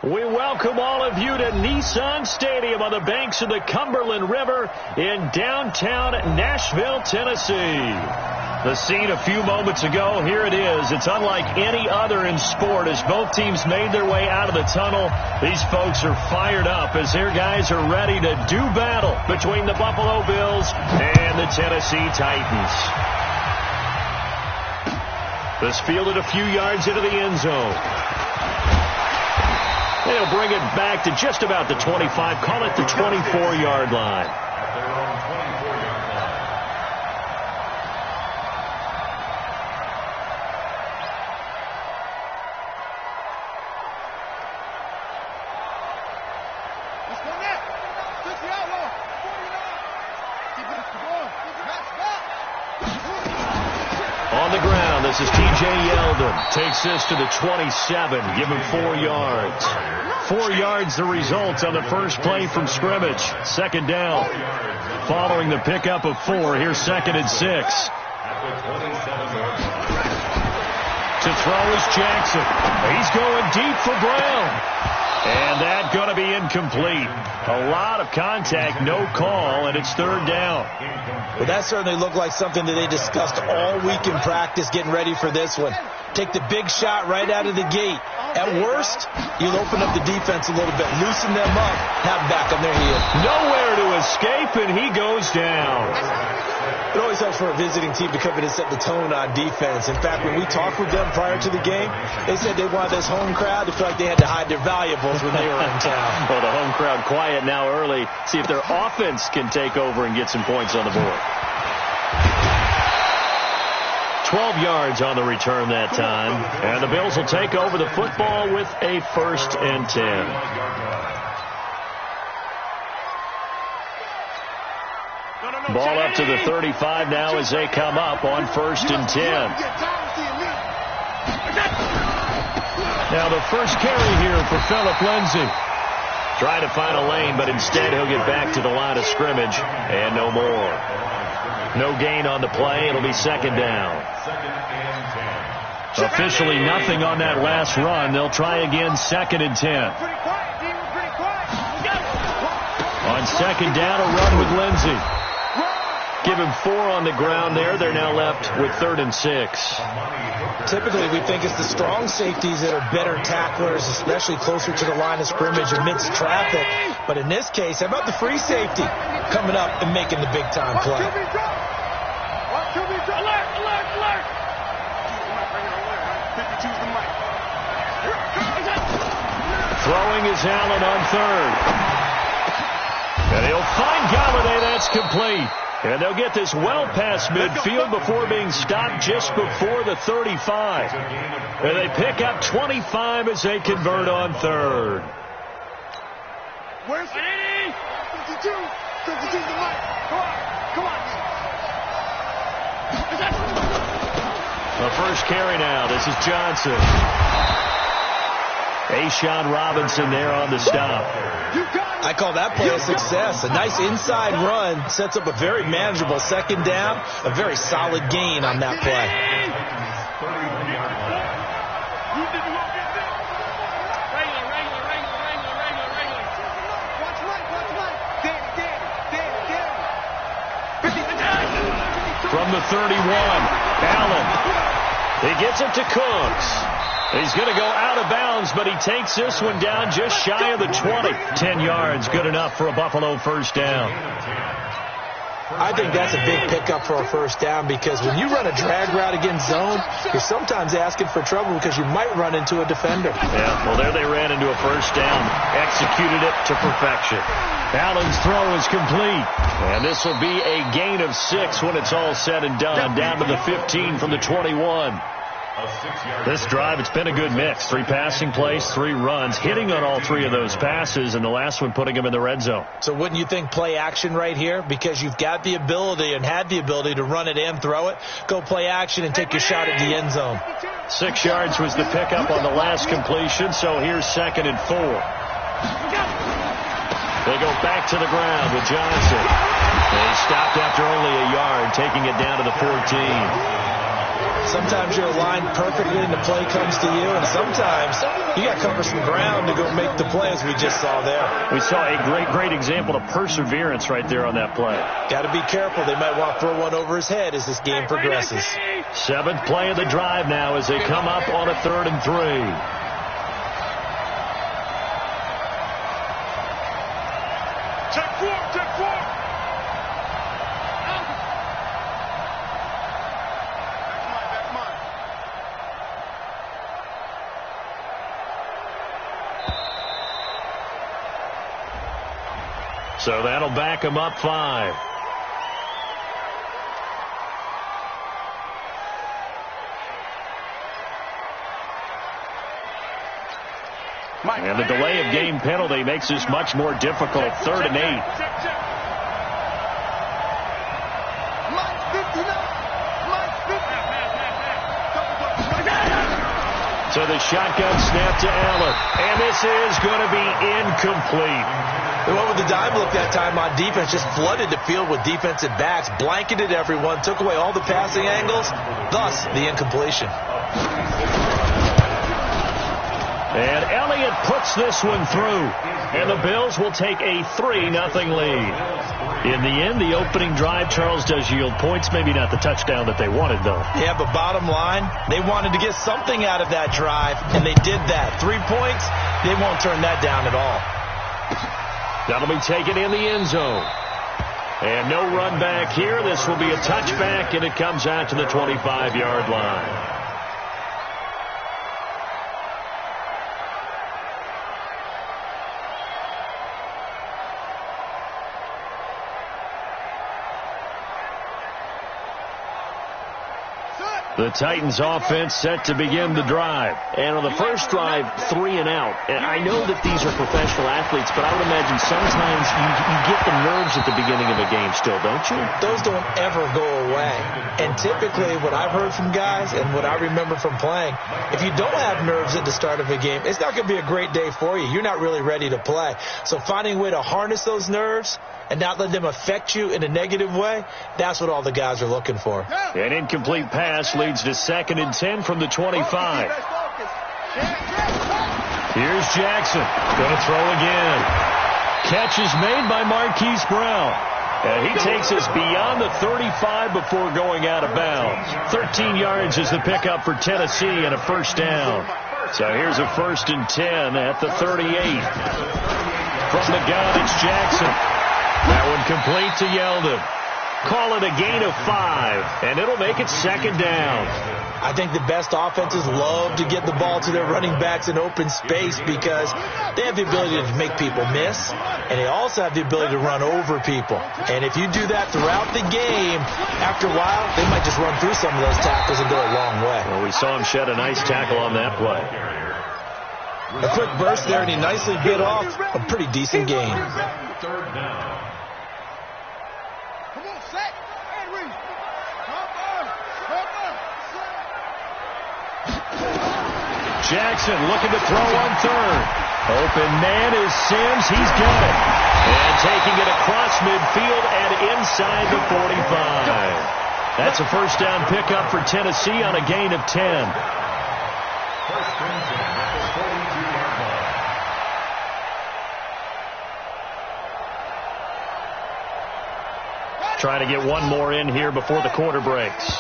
We welcome all of you to Nissan Stadium on the banks of the Cumberland River in downtown Nashville, Tennessee. The scene a few moments ago, here it is. It's unlike any other in sport as both teams made their way out of the tunnel. These folks are fired up as their guys are ready to do battle between the Buffalo Bills and the Tennessee Titans. This fielded a few yards into the end zone. They'll bring it back to just about the 25, call it the 24-yard line. On the ground, this is T.J. Yeldon. Takes this to the 27. Give him 4 yards. 4 yards the result on the first play from scrimmage. Second down. Following the pickup of 4, here's 2nd and 6. To throw is Jackson. He's going deep for Brown. And that's going to be incomplete. A lot of contact, no call, and it's 3rd down. Well, that certainly looked like something that they discussed all week in practice getting ready for this one. Take the big shot right out of the gate. At worst, you'll open up the defense a little bit, loosen them up, have back on their heel. Nowhere to escape, and he goes down. It always helps for a visiting team to come in and set the tone on defense. In fact, when we talked with them prior to the game, they said they wanted this home crowd to feel like they had to hide their valuables when they were in town. Well, the home crowd quiet now early. See if their offense can take over and get some points on the board. 12 yards on the return that time. And the Bills will take over the football with a 1st and 10. Ball up to the 35 now as they come up on 1st and 10. Now the first carry here for Phillip Lindsay. Trying to find a lane, but instead he'll get back to the line of scrimmage and no more. No gain on the play. It'll be 2nd down. Officially nothing on that last run. They'll try again 2nd and 10. On 2nd down, a run with Lindsay. Give him 4 on the ground there. They're now left with 3rd and 6. Typically, we think it's the strong safeties that are better tacklers, especially closer to the line of scrimmage amidst traffic. But in this case, how about the free safety coming up and making the big-time play? Throwing is Allen on 3rd. And he'll find Galladay. That's complete. And they'll get this well past midfield before being stopped just before the 35. And they pick up 25 as they convert on 3rd. Where's 52? 52's the mic. Come on. The first carry now. This is Johnson. A'Shawn Robinson there on the stop. I call that play a success. A nice inside run sets up a very manageable 2nd down. A very solid gain on that play. From the 31, Allen. He gets it to Cooks. He's going to go out of bounds, but he takes this one down just shy of the 20. 10 yards, good enough for a Buffalo 1st down. I think that's a big pickup for a 1st down because when you run a drag route against zone, you're sometimes asking for trouble because you might run into a defender. Yeah, well, there they ran into a 1st down. Executed it to perfection. Allen's throw is complete. And this will be a gain of 6 when it's all said and done. Down to the 15 from the 21. This drive, it's been a good mix. 3 passing plays, 3 runs, hitting on all 3 of those passes, and the last one putting them in the red zone. So wouldn't you think play action right here? Because you've got the ability and had the ability to run it and throw it. Go play action and take your shot at the end zone. 6 yards was the pickup on the last completion, so here's 2nd and 4. They go back to the ground with Johnson. They stopped after only a yard, taking it down to the 14. Sometimes you're aligned perfectly and the play comes to you, and sometimes you got to cover some ground to go make the play, as we just saw there. We saw a great example of perseverance right there on that play. Got to be careful. They might want to throw one over his head as this game progresses. 7th play of the drive now as they come up on a 3rd and 3. Check 4. So that'll back him up 5. And the delay of game penalty makes this much more difficult. 3rd and 8. So the shotgun snap to Allen. And this is going to be incomplete. They went with the dime look that time on defense, just flooded the field with defensive backs, blanketed everyone, took away all the passing angles, thus the incompletion. And Elliott puts this one through. And the Bills will take a 3-0 lead. In the end, the opening drive, Charles, does yield points. Maybe not the touchdown that they wanted, though. Yeah, but bottom line, they wanted to get something out of that drive, and they did that. 3 points, they won't turn that down at all. That'll be taken in the end zone. And no run back here. This will be a touchback, and it comes out to the 25-yard line. The Titans offense set to begin the drive. And on the first drive, 3 and out. And I know that these are professional athletes, but I would imagine sometimes you get the nerves at the beginning of a game still, don't you? Those don't ever go away. And typically what I've heard from guys and what I remember from playing, if you don't have nerves at the start of a game, it's not going to be a great day for you. You're not really ready to play. So finding a way to harness those nerves and not let them affect you in a negative way, that's what all the guys are looking for. An incomplete pass leads to 2nd and 10 from the 25. Here's Jackson. Going to throw again. Catch is made by Marquise Brown. And he takes us beyond the 35 before going out of bounds. 13 yards is the pickup for Tennessee and a first down. So here's a 1st and 10 at the 38. From the gun, it's Jackson. That one complete to Yeldon. Call it a gain of 5, and it'll make it 2nd down. I think the best offenses love to get the ball to their running backs in open space because they have the ability to make people miss, and they also have the ability to run over people. And if you do that throughout the game, after a while, they might just run through some of those tackles and go a long way. Well, we saw him shed a nice tackle on that play. A quick burst there, and he nicely bit off a pretty decent gain. Jackson looking to throw on 3rd. Open man is Sims. He's got it. And taking it across midfield and inside the 45. That's a first down pickup for Tennessee on a gain of 10. Trying to get one more in here before the quarter breaks.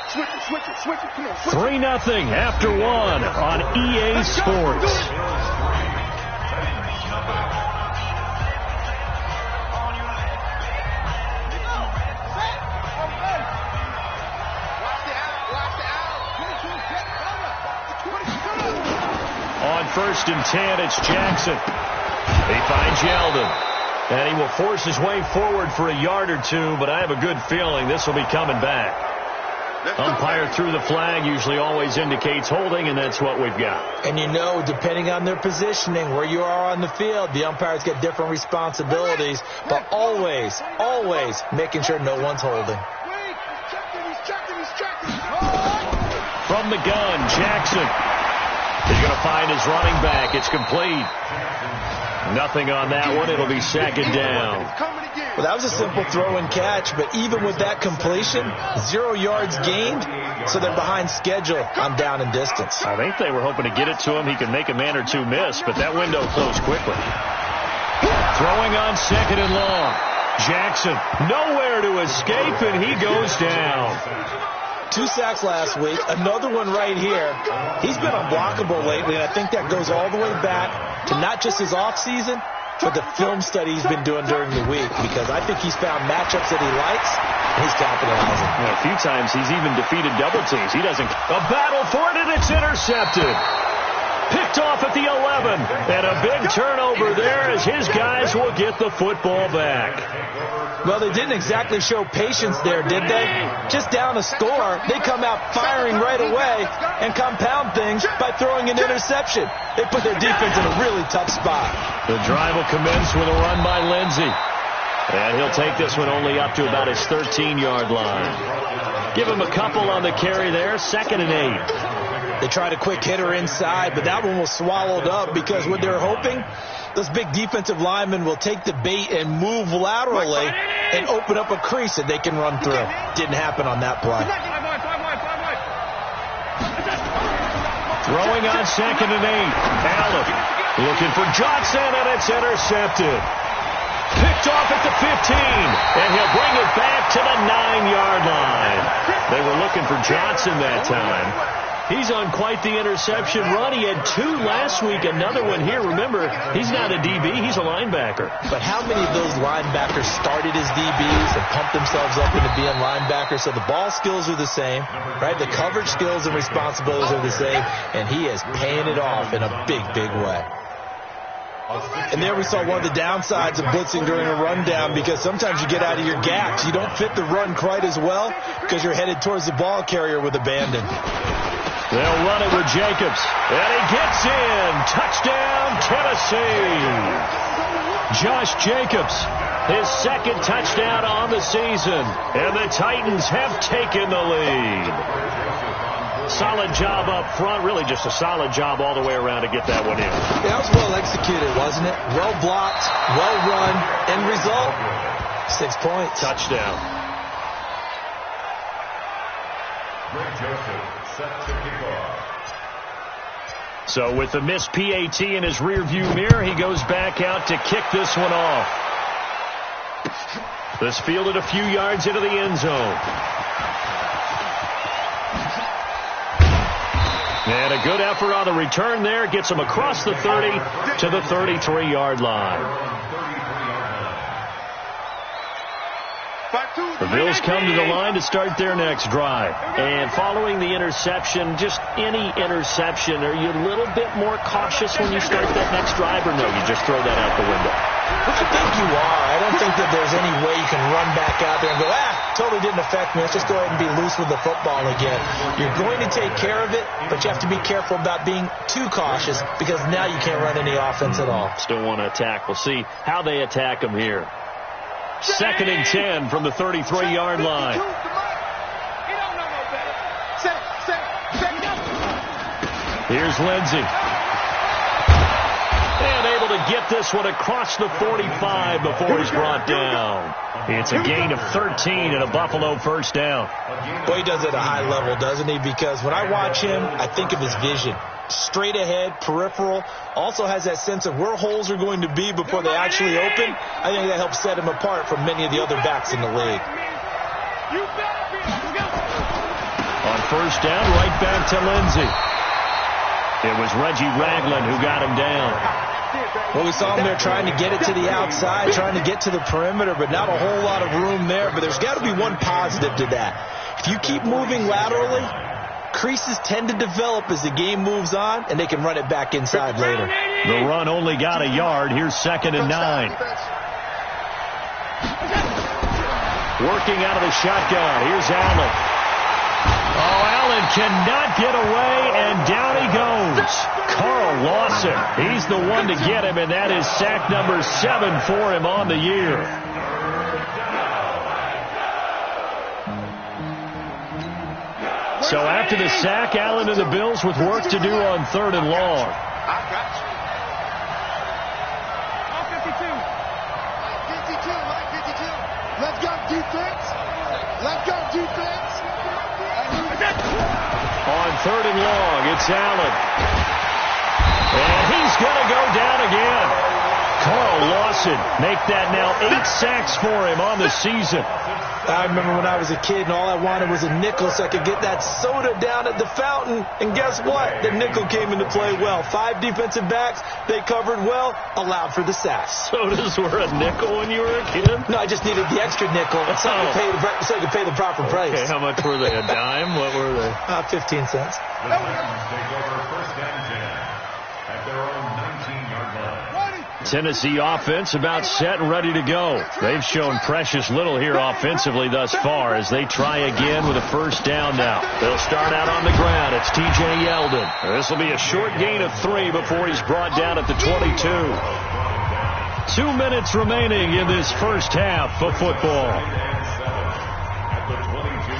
Switch it. Come on, 3-0 after 1 on EA Sports. On 1st and 10, it's Jackson. He finds Yeldon. And he will force his way forward for a yard or two, but I have a good feeling this will be coming back. Umpire threw the flag, usually always indicates holding, and that's what we've got. And you know, depending on their positioning, where you are on the field, the umpires get different responsibilities, but always making sure no one's holding. From the gun, Jackson. He's going to find his running back. It's complete. Nothing on that one. It'll be 2nd down. Well, that was a simple throw and catch, but even with that completion, 0 yards gained, so they're behind schedule on down and distance. I think they were hoping to get it to him. He could make a man or two miss, but that window closed quickly. Throwing on 2nd and long. Jackson nowhere to escape, and he goes down. 2 sacks last week, another one right here. He's been unblockable lately, and I think that goes all the way back to not just his offseason, but the film study he's been doing during the week, because I think he's found matchups that he likes, and he's capitalizing. Well, a few times he's even defeated double teams. He doesn't. A battle for it, and it's intercepted. Picked off at the 11, and a big turnover there as his guys will get the football back. Well, they didn't exactly show patience there, did they? Just down a score, they come out firing right away and compound things by throwing an interception. They put their defense in a really tough spot. The drive will commence with a run by Lindsey. And he'll take this one only up to about his 13-yard line. Give him a couple on the carry there, 2nd and 8. They tried a quick hitter inside, but that one was swallowed up because what they're hoping, those big defensive linemen will take the bait and move laterally and open up a crease that they can run through. Didn't happen on that play. Throwing on 2nd and 8. Allen looking for Johnson, and it's intercepted. Picked off at the 15, and he'll bring it back to the 9-yard line. They were looking for Johnson that time. He's on quite the interception run. He had 2 last week, another one here. Remember, he's not a DB, he's a linebacker. But how many of those linebackers started as DBs and pumped themselves up into being linebackers? So the ball skills are the same, right? The coverage skills and responsibilities are the same, and he is paying it off in a big, big way. And there we saw one of the downsides of blitzing during a rundown, because sometimes you get out of your gaps. You don't fit the run quite as well because you're headed towards the ball carrier with abandon. They'll run it with Jacobs, and he gets in. Touchdown, Tennessee. Josh Jacobs, his 2nd touchdown on the season, and the Titans have taken the lead. Solid job up front, really just a solid job all the way around to get that one in. Yeah, that was well executed, wasn't it? Well blocked, well run, end result, 6 points. Touchdown. So with the missed PAT in his rearview mirror, he goes back out to kick this one off. This fielded a few yards into the end zone. And a good effort on the return there. Gets him across the 30 to the 33-yard line. The Bills come to the line to start their next drive. And following the interception, just any interception, are you a little bit more cautious when you start that next drive, or no, you just throw that out the window? I think you are. I don't think that there's any way you can run back out there and go, totally didn't affect me. Let's just go ahead and be loose with the football again. You're going to take care of it, but you have to be careful about being too cautious, because now you can't run any offense at all. Still want to attack. We'll see how they attack them here. 2nd and 10 from the 33-yard line. Here's Lindsey. And able to get this one across the 45 before he's brought down. It's a gain of 13 and a Buffalo first down. Boy, he does it at a high level, doesn't he? Because when I watch him, I think of his vision. Straight ahead, peripheral, also has that sense of where holes are going to be before they actually open. I think that helps set him apart from many of the other backs in the league. On first down, right back to Lindsey. It was Reggie Ragland who got him down. Well, we saw him there trying to get it to the outside, trying to get to the perimeter, but not a whole lot of room there. But there's got to be one positive to that. If you keep moving laterally, creases tend to develop as the game moves on, and they can run it back inside later. The run only got a yard. Here's 2nd and 9. Working out of the shotgun. Here's Allen. Oh, Allen cannot get away, and down he goes. Carl Lawson, he's the one to get him, and that is sack number 7 for him on the year. So after the sack, Allen and the Bills with work to do on 3rd and long. defense. Let go, defense. On 3rd and long, it's Allen. And he's going to go down again. Carl Lawson make that now 8 sacks for him on the season. I remember when I was a kid and all I wanted was a nickel so I could get that soda down at the fountain. And guess what? The nickel came into play well. 5 defensive backs, they covered well, allowed for the sacks. Sodas were a nickel when you were a kid? No, I just needed the extra nickel so I could pay the proper price. Okay, how much were they? A dime? What were they? 15 cents. The Titans take over 1st and 10 at their own 19-yard line. Tennessee offense about set and ready to go. They've shown precious little here offensively thus far as they try again with a 1st down now. They'll start out on the ground. It's T.J. Yeldon. This will be a short gain of 3 before he's brought down at the 22. 2 minutes remaining in this first half of football.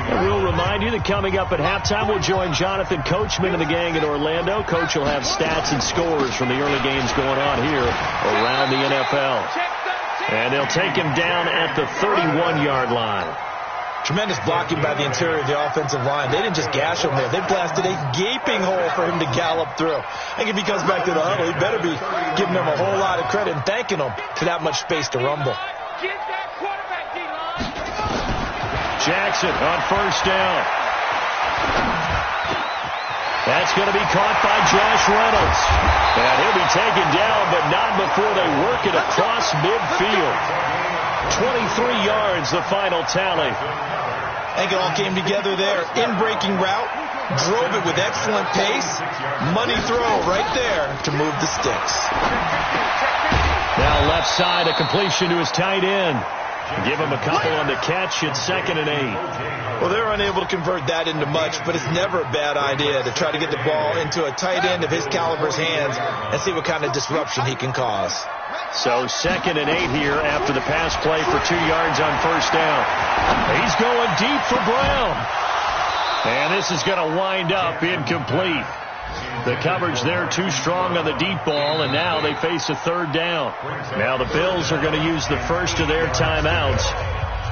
And we'll remind you that coming up at halftime, we'll join Jonathan Coachman and the gang in Orlando. Coach will have stats and scores from the early games going on here around the NFL. And they'll take him down at the 31-yard line. Tremendous blocking by the interior of the offensive line. They didn't just gash him there. They blasted a gaping hole for him to gallop through. I think if he comes back to the huddle, he better be giving them a whole lot of credit and thanking them for that much space to rumble. Jackson on 1st down. That's going to be caught by Josh Reynolds. And he'll be taken down, but not before they work it across midfield. 23 yards, the final tally. I think it all came together there. In-breaking route, drove it with excellent pace. Money throw right there to move the sticks. Now left side, a completion to his tight end. Give him a couple on the catch. It's 2nd and 8. Well, they're unable to convert that into much, but it's never a bad idea to try to get the ball into a tight end of his caliber's hands and see what kind of disruption he can cause. So 2nd and 8 here after the pass play for 2 yards on 1st down. He's going deep for Brown. And this is going to wind up incomplete. The coverage there too strong on the deep ball, and now they face a 3rd down. Now the Bills are going to use the first of their timeouts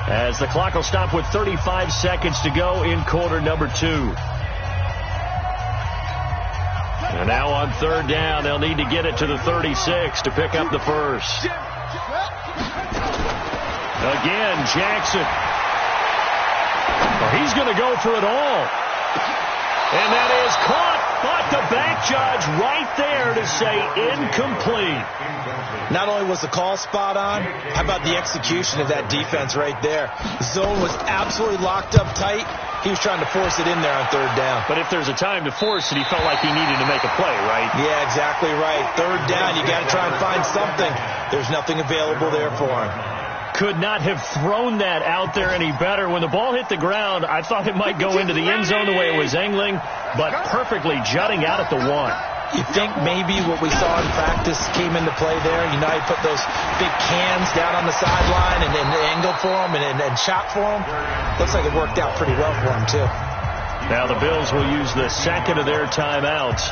as the clock will stop with 35 seconds to go in quarter number 2. And now on 3rd down, they'll need to get it to the 36 to pick up the first. Again, Jackson. Well, he's going to go for it all. And that is caught, but the back judge right there to say incomplete. Not only was the call spot on, how about the execution of that defense right there? The zone was absolutely locked up tight. He was trying to force it in there on 3rd down. But if there's a time to force it, he felt like he needed to make a play, right? Yeah, exactly right. 3rd down, you got to try and find something. There's nothing available there for him. Could not have thrown that out there any better. When the ball hit the ground, I thought it might go into the end zone the way it was angling, but perfectly jutting out at the 1. You think maybe what we saw in practice came into play there? You know, he put those big cans down on the sideline and angled for him and shot for him. Looks like it worked out pretty well for him, too. Now the Bills will use the 2nd of their timeouts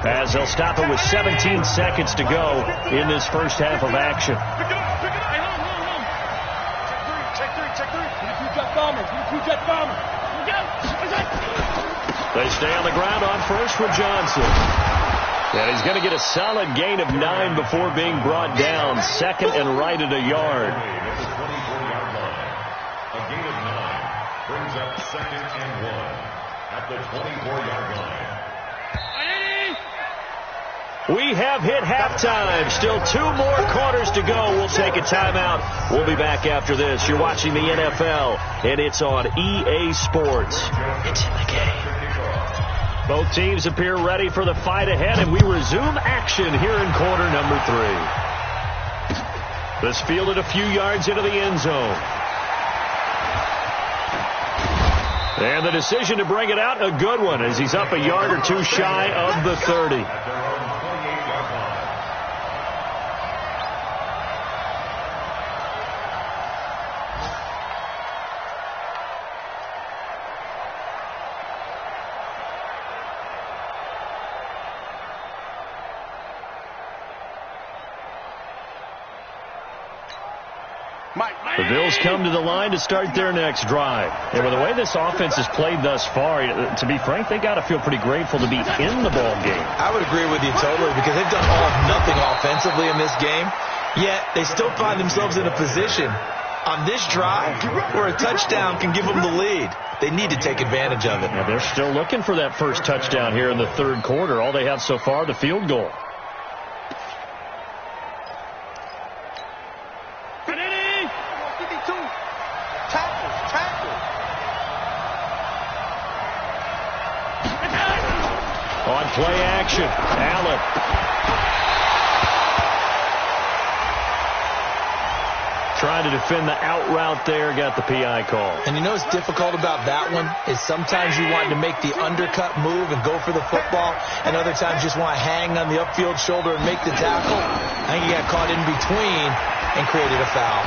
as they'll stop it with 17 seconds to go in this first half of action. They stay on the ground on first for Johnson. And he's going to get a solid gain of 9 before being brought down. 2nd and right at a yard. A gain of 9 brings up 2nd and 1 at the 24-yard line. We have hit halftime. Still 2 more quarters to go. We'll take a timeout. We'll be back after this. You're watching the NFL, and it's on EA Sports. It's in the game. Both teams appear ready for the fight ahead, and we resume action here in quarter number 3. This fielded a few yards into the end zone. And the decision to bring it out, a good one, as he's up a yard or 2 shy of the 30. The Bills come to the line to start their next drive. And with the way this offense has played thus far, to be frank, they got to feel pretty grateful to be in the ball game. I would agree with you totally, because they've done all of nothing offensively in this game, yet they still find themselves in a position on this drive where a touchdown can give them the lead. They need to take advantage of it. Now they're still looking for that first touchdown here in the third quarter. All they have so far, the field goal. On play action, Allen. Trying to defend the out route there, got the PI call. And you know what's difficult about that one is sometimes you want to make the undercut move and go for the football, and other times you just want to hang on the upfield shoulder and make the tackle. I think he got caught in between and created a foul.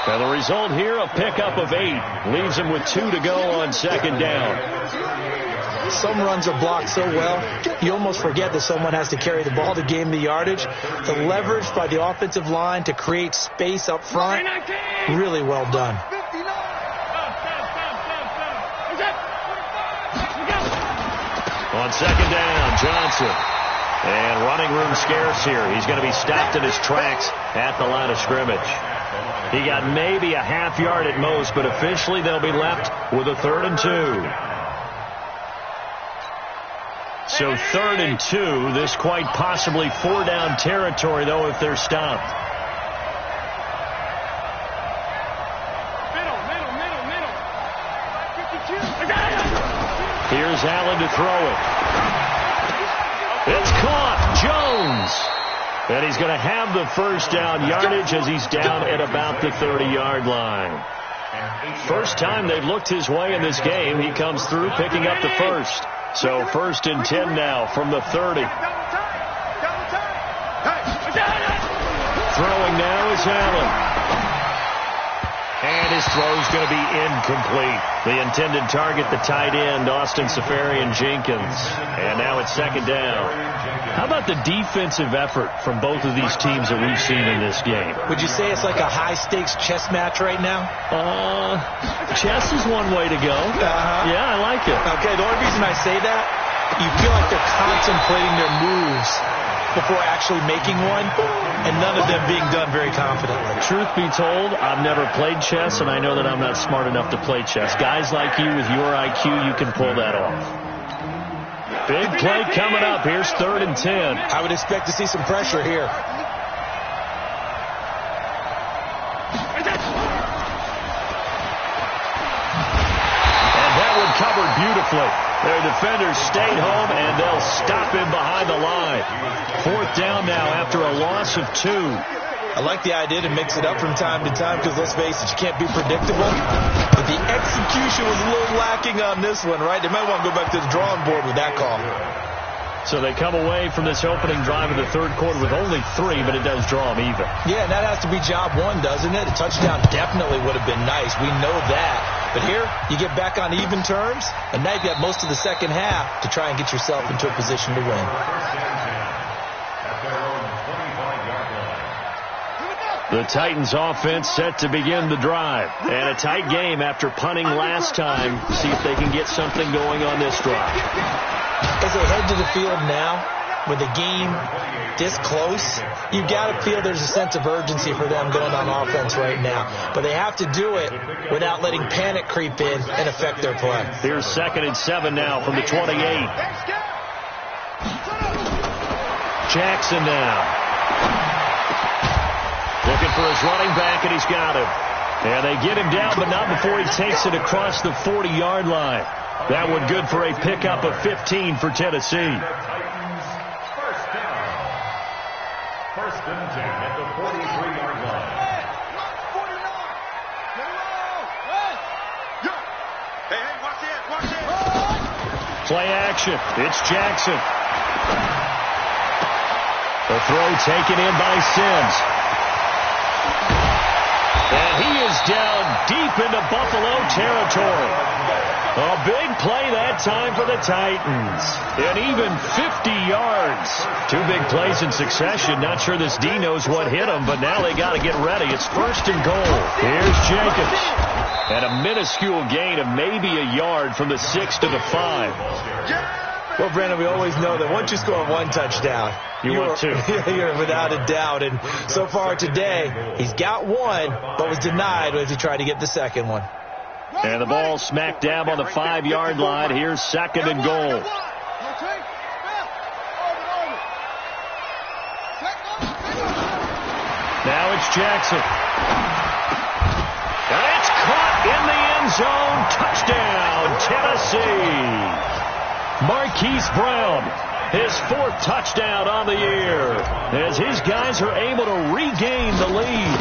And the result here, a pickup of 8. Leaves him with 2 to go on second down. Some runs are blocked so well, you almost forget that someone has to carry the ball to gain the yardage. The leverage by the offensive line to create space up front, really well done. On second down, Johnson. And running room scarce here. He's going to be stopped in his tracks at the line of scrimmage. He got maybe a half yard at most, but officially they'll be left with a 3rd and 2. So 3rd and 2, this quite possibly 4-down territory, though, if they're stopped. Here's Allen to throw it. It's caught. Jones. And he's going to have the first down yardage as he's down at about the 30-yard line. First time they've looked his way in this game, he comes through picking up the first. So 1st and 10 now from the 30. Throwing now is Allen. And his throw's going to be incomplete. The intended target, the tight end, Austin Safarian-Jenkins. And now it's second down. How about the defensive effort from both of these teams that we've seen in this game? Would you say it's like a high-stakes chess match right now? Chess is one way to go. Yeah, I like it. Okay, the only reason I say that, you feel like they're contemplating their moves before actually making one, and none of them being done very confidently. Truth be told, I've never played chess, and I know that I'm not smart enough to play chess. Guys like you with your IQ, you can pull that off. Big play coming up. Here's 3rd and 10. I would expect to see some pressure here. And that one covered beautifully. Their defenders stayed home, and they'll stop him behind the line. 4th down now after a loss of 2. I like the idea to mix it up from time to time because, let's face it, you can't be predictable. But the execution was a little lacking on this one, right? They might want to go back to the drawing board with that call. So they come away from this opening drive of the third quarter with only 3, but it does draw them even. Yeah, and that has to be job one, doesn't it? A touchdown definitely would have been nice. We know that. But here, you get back on even terms, and now you've got most of the second half to try and get yourself into a position to win. The Titans offense set to begin the drive. And a tight game after punting last time. See if they can get something going on this drive. As they head to the field now, with the game this close, you've got to feel there's a sense of urgency for them going on offense right now. But they have to do it without letting panic creep in and affect their play. Here's 2nd and 7 now from the 28. Jackson now. Looking for his running back, and he's got him. And they get him down, but not before he takes it across the 40-yard line. That one good for a pickup of 15 for Tennessee. First down. 1st and 10 at the 43-yard line. Hey, watch it. Play action. It's Jackson. The throw taken in by Sims. And he is down deep into Buffalo territory. A big play that time for the Titans. And even 50 yards. Two big plays in succession. Not sure this D knows what hit him, but now they got to get ready. It's 1st and goal. Here's Jacobs. And a minuscule gain of maybe a yard from the 6 to the 5. Well, Brandon, we always know that once you score one touchdown, you're without a doubt. And so far today, he's got one, but was denied as he tried to get the second one. And the ball smack dab on the 5-yard line. Here's 2nd and goal. Now it's Jackson. And it's caught in the end zone. Touchdown, Tennessee. Marquise Brown, his 4th touchdown on the year, as his guys are able to regain the lead.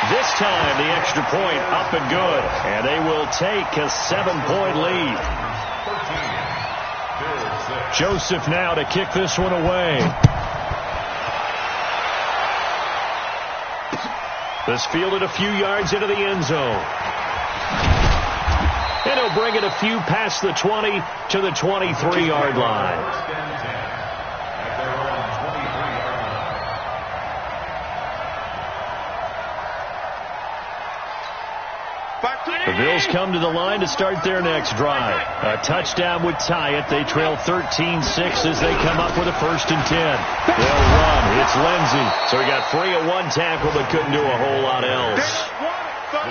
This time, the extra point up and good, and they will take a 7-point lead. Joseph now to kick this one away. This fielded a few yards into the end zone. And he'll bring it a few past the 20 to the 23-yard line. The Bills come to the line to start their next drive. A touchdown would tie it. They trail 13-6 as they come up with a 1st and 10. They'll run. It's Lindsey. So he got free of 1 tackle but couldn't do a whole lot else.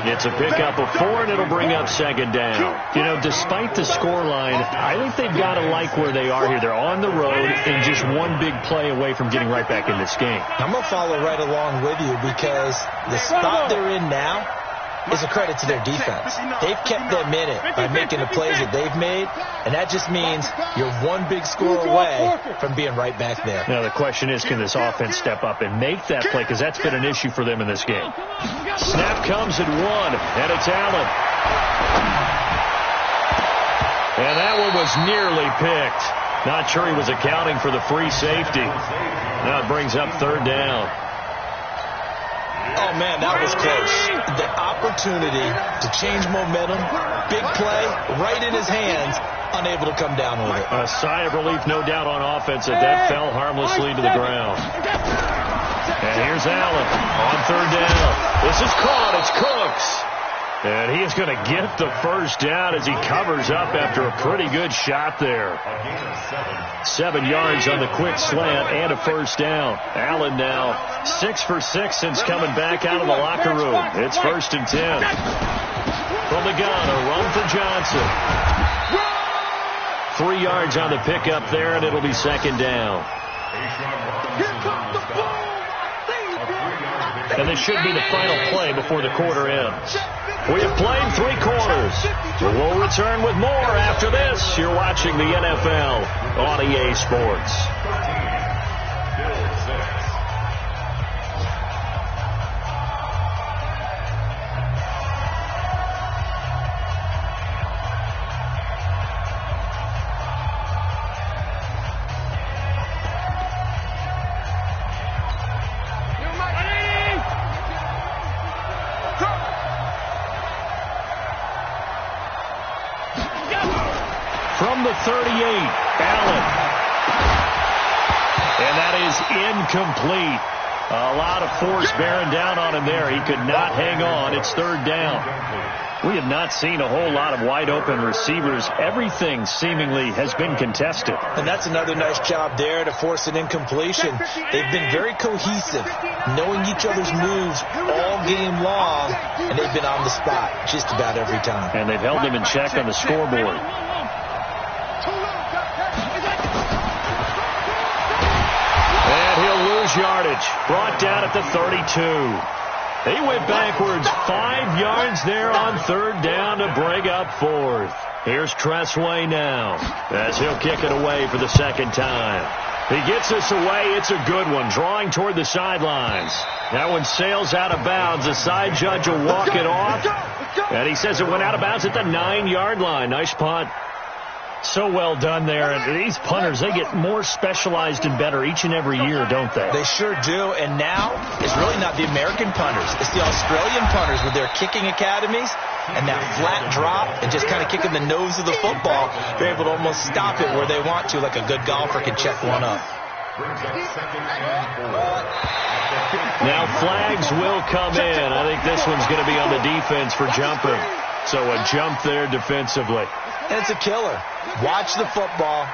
It's a pickup of 4, and it'll bring up 2nd down. You know, despite the scoreline, I think they've got to like where they are here. They're on the road and just one big play away from getting right back in this game. I'm going to follow right along with you because the spot they're in now is a credit to their defense. They've kept them in it by making the plays that they've made, and that just means you're one big score away from being right back there. Now, the question is, can this offense step up and make that play? Because that's been an issue for them in this game. Snap comes at 1, and it's Allen. And that one was nearly picked. Not sure he was accounting for the free safety. Now it brings up 3rd down. Oh, man, that was close. The opportunity to change momentum, big play, right in his hands, unable to come down with it. A sigh of relief, no doubt, on offense that fell harmlessly to the ground. And here's Allen on 3rd down. This is caught. It's Cooks. And he is going to get the 1st down as he covers up after a pretty good shot there. 7 yards on the quick slant and a 1st down. Allen now 6 for 6 since coming back out of the locker room. It's 1st and 10. From the gun, a run for Johnson. 3 yards on the pickup there, and it'll be 2nd down. And this should be the final play before the quarter ends. We have played 3 quarters. We'll return with more after this. You're watching the NFL on EA Sports. From the 38, Allen. And that is incomplete. A lot of force bearing down on him there. He could not hang on. It's 3rd down. We have not seen a whole lot of wide-open receivers. Everything seemingly has been contested. And that's another nice job there to force an incompletion. They've been very cohesive, knowing each other's moves all game long, and they've been on the spot just about every time. And they've held them in check on the scoreboard. And he'll lose yardage. Brought down at the 32. He went backwards 5 yards there on 3rd down to bring up 4th. Here's Tressway now as he'll kick it away for the 2nd time. He gets this away. It's a good one, drawing toward the sidelines. That one sails out of bounds. The side judge will walk it off. And he says it went out of bounds at the 9-yard line. Nice punt. So well done there. And these punters, they get more specialized and better each and every year, don't they? They sure do. And now it's really not the American punters. It's the Australian punters with their kicking academies. and that flat drop and just kind of kicking the nose of the football, they're able to almost stop it where they want to, like a good golfer can check one up. Now flags will come in. I think this one's going to be on the defense for jumping. So a jump there defensively. And it's a killer. Watch the football.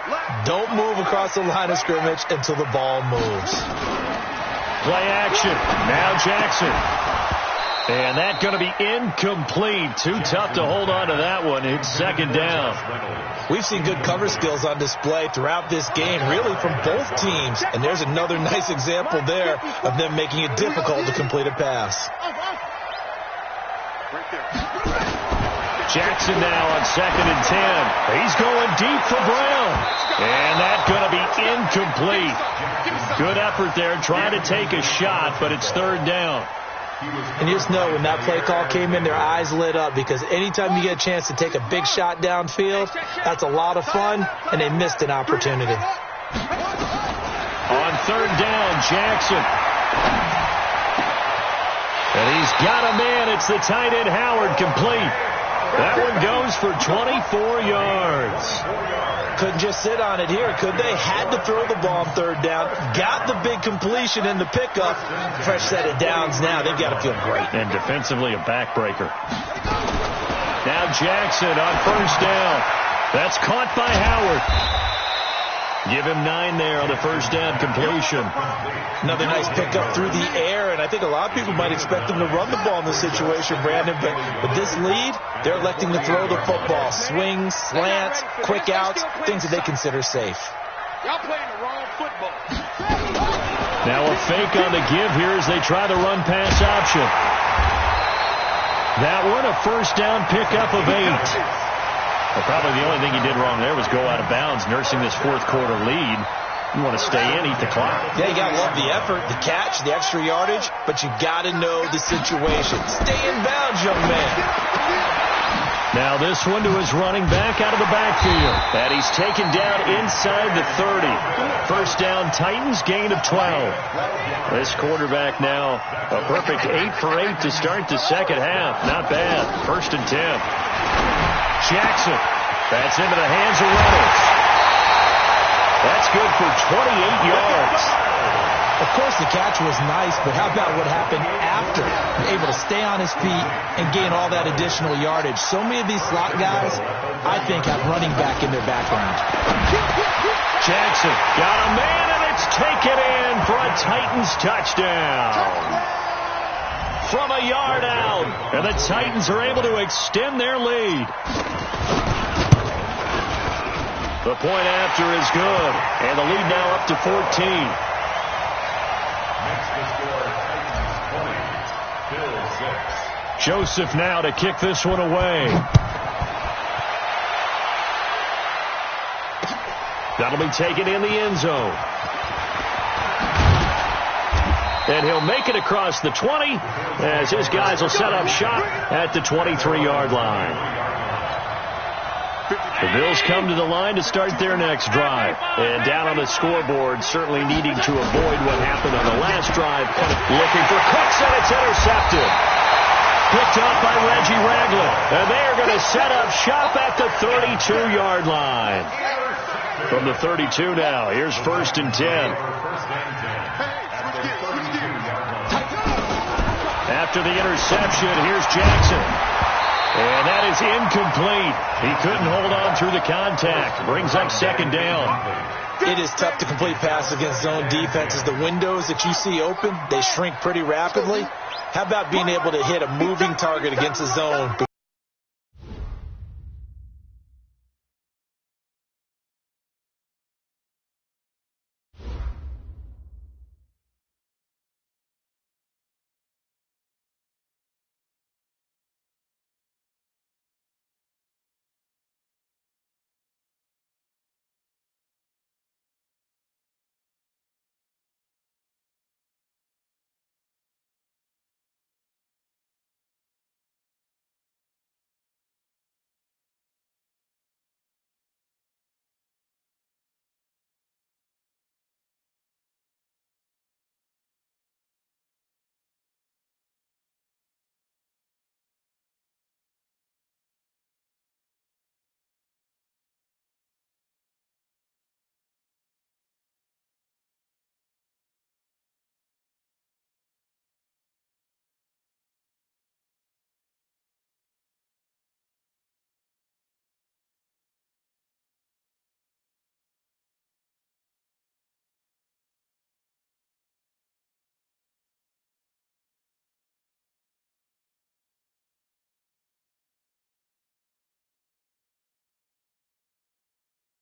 Don't move across the line of scrimmage until the ball moves. Play action. Now Jackson. And that's going to be incomplete. Too tough to hold on to that one. It's second down. We've seen good cover skills on display throughout this game, really from both teams. And there's another nice example there of them making it difficult to complete a pass. Jackson now on 2nd and 10. He's going deep for Brown. And that's going to be incomplete. Good effort there trying to take a shot, but it's third down. And you just know when that play call came in, their eyes lit up, because anytime you get a chance to take a big shot downfield, that's a lot of fun, and they missed an opportunity. On third down, Jackson. And he's got a man. It's the tight end Howard, complete. That one goes for 24 yards. Couldn't just sit on it here, could they? Had to throw the ball on third down. Got the big completion in the pickup. Fresh set of downs now. They've got to feel great. And defensively, a backbreaker. Now Jackson on first down. That's caught by Howard. Give him 9 there on the first down completion. Another nice pickup through the air, and I think a lot of people might expect them to run the ball in this situation, Brandon, but with this lead, they're electing to throw the football. Swings, slants, quick outs, things that they consider safe. Y'all playing the wrong football. Now a fake on the give here as they try the run-pass option. That one, a first down pickup of 8. Well, probably the only thing he did wrong there was go out of bounds, nursing this fourth quarter lead. You want to stay in, eat the clock. Yeah, you got to love the effort, the catch, the extra yardage, but you got to know the situation. Stay in bounds, young man. Now this one to his running back out of the backfield. And he's taken down inside the 30. First down, Titans, gain of 12. This quarterback now, a perfect 8 for 8 to start the second half. Not bad. First and 10. Jackson. That's into the hands of Reynolds. That's good for 28 yards. Of course, the catch was nice, but how about what happened after? Able to stay on his feet and gain all that additional yardage. So many of these slot guys, I think, have running back in their background. Jackson got a man, and it's taken in for a Titans touchdown. From a yard out, and the Titans are able to extend their lead. The point after is good, and the lead now up to 14. Next to score, Titans 20, Bill 6. Joseph now to kick this one away. That'll be taken in the end zone. And he'll make it across the 20 as his guys will set up shop at the 23-yard line. The Bills come to the line to start their next drive. And down on the scoreboard, certainly needing to avoid what happened on the last drive. Looking for Cooks, and it's intercepted. Picked up by Reggie Ragland. And they are going to set up shop at the 32-yard line. From the 32 now, here's first and 10. After the interception, here's Jackson. And that is incomplete. He couldn't hold on through the contact. Brings up second down. It is tough to complete passes against zone defenses. The windows that you see open, they shrink pretty rapidly. How about being able to hit a moving target against a zone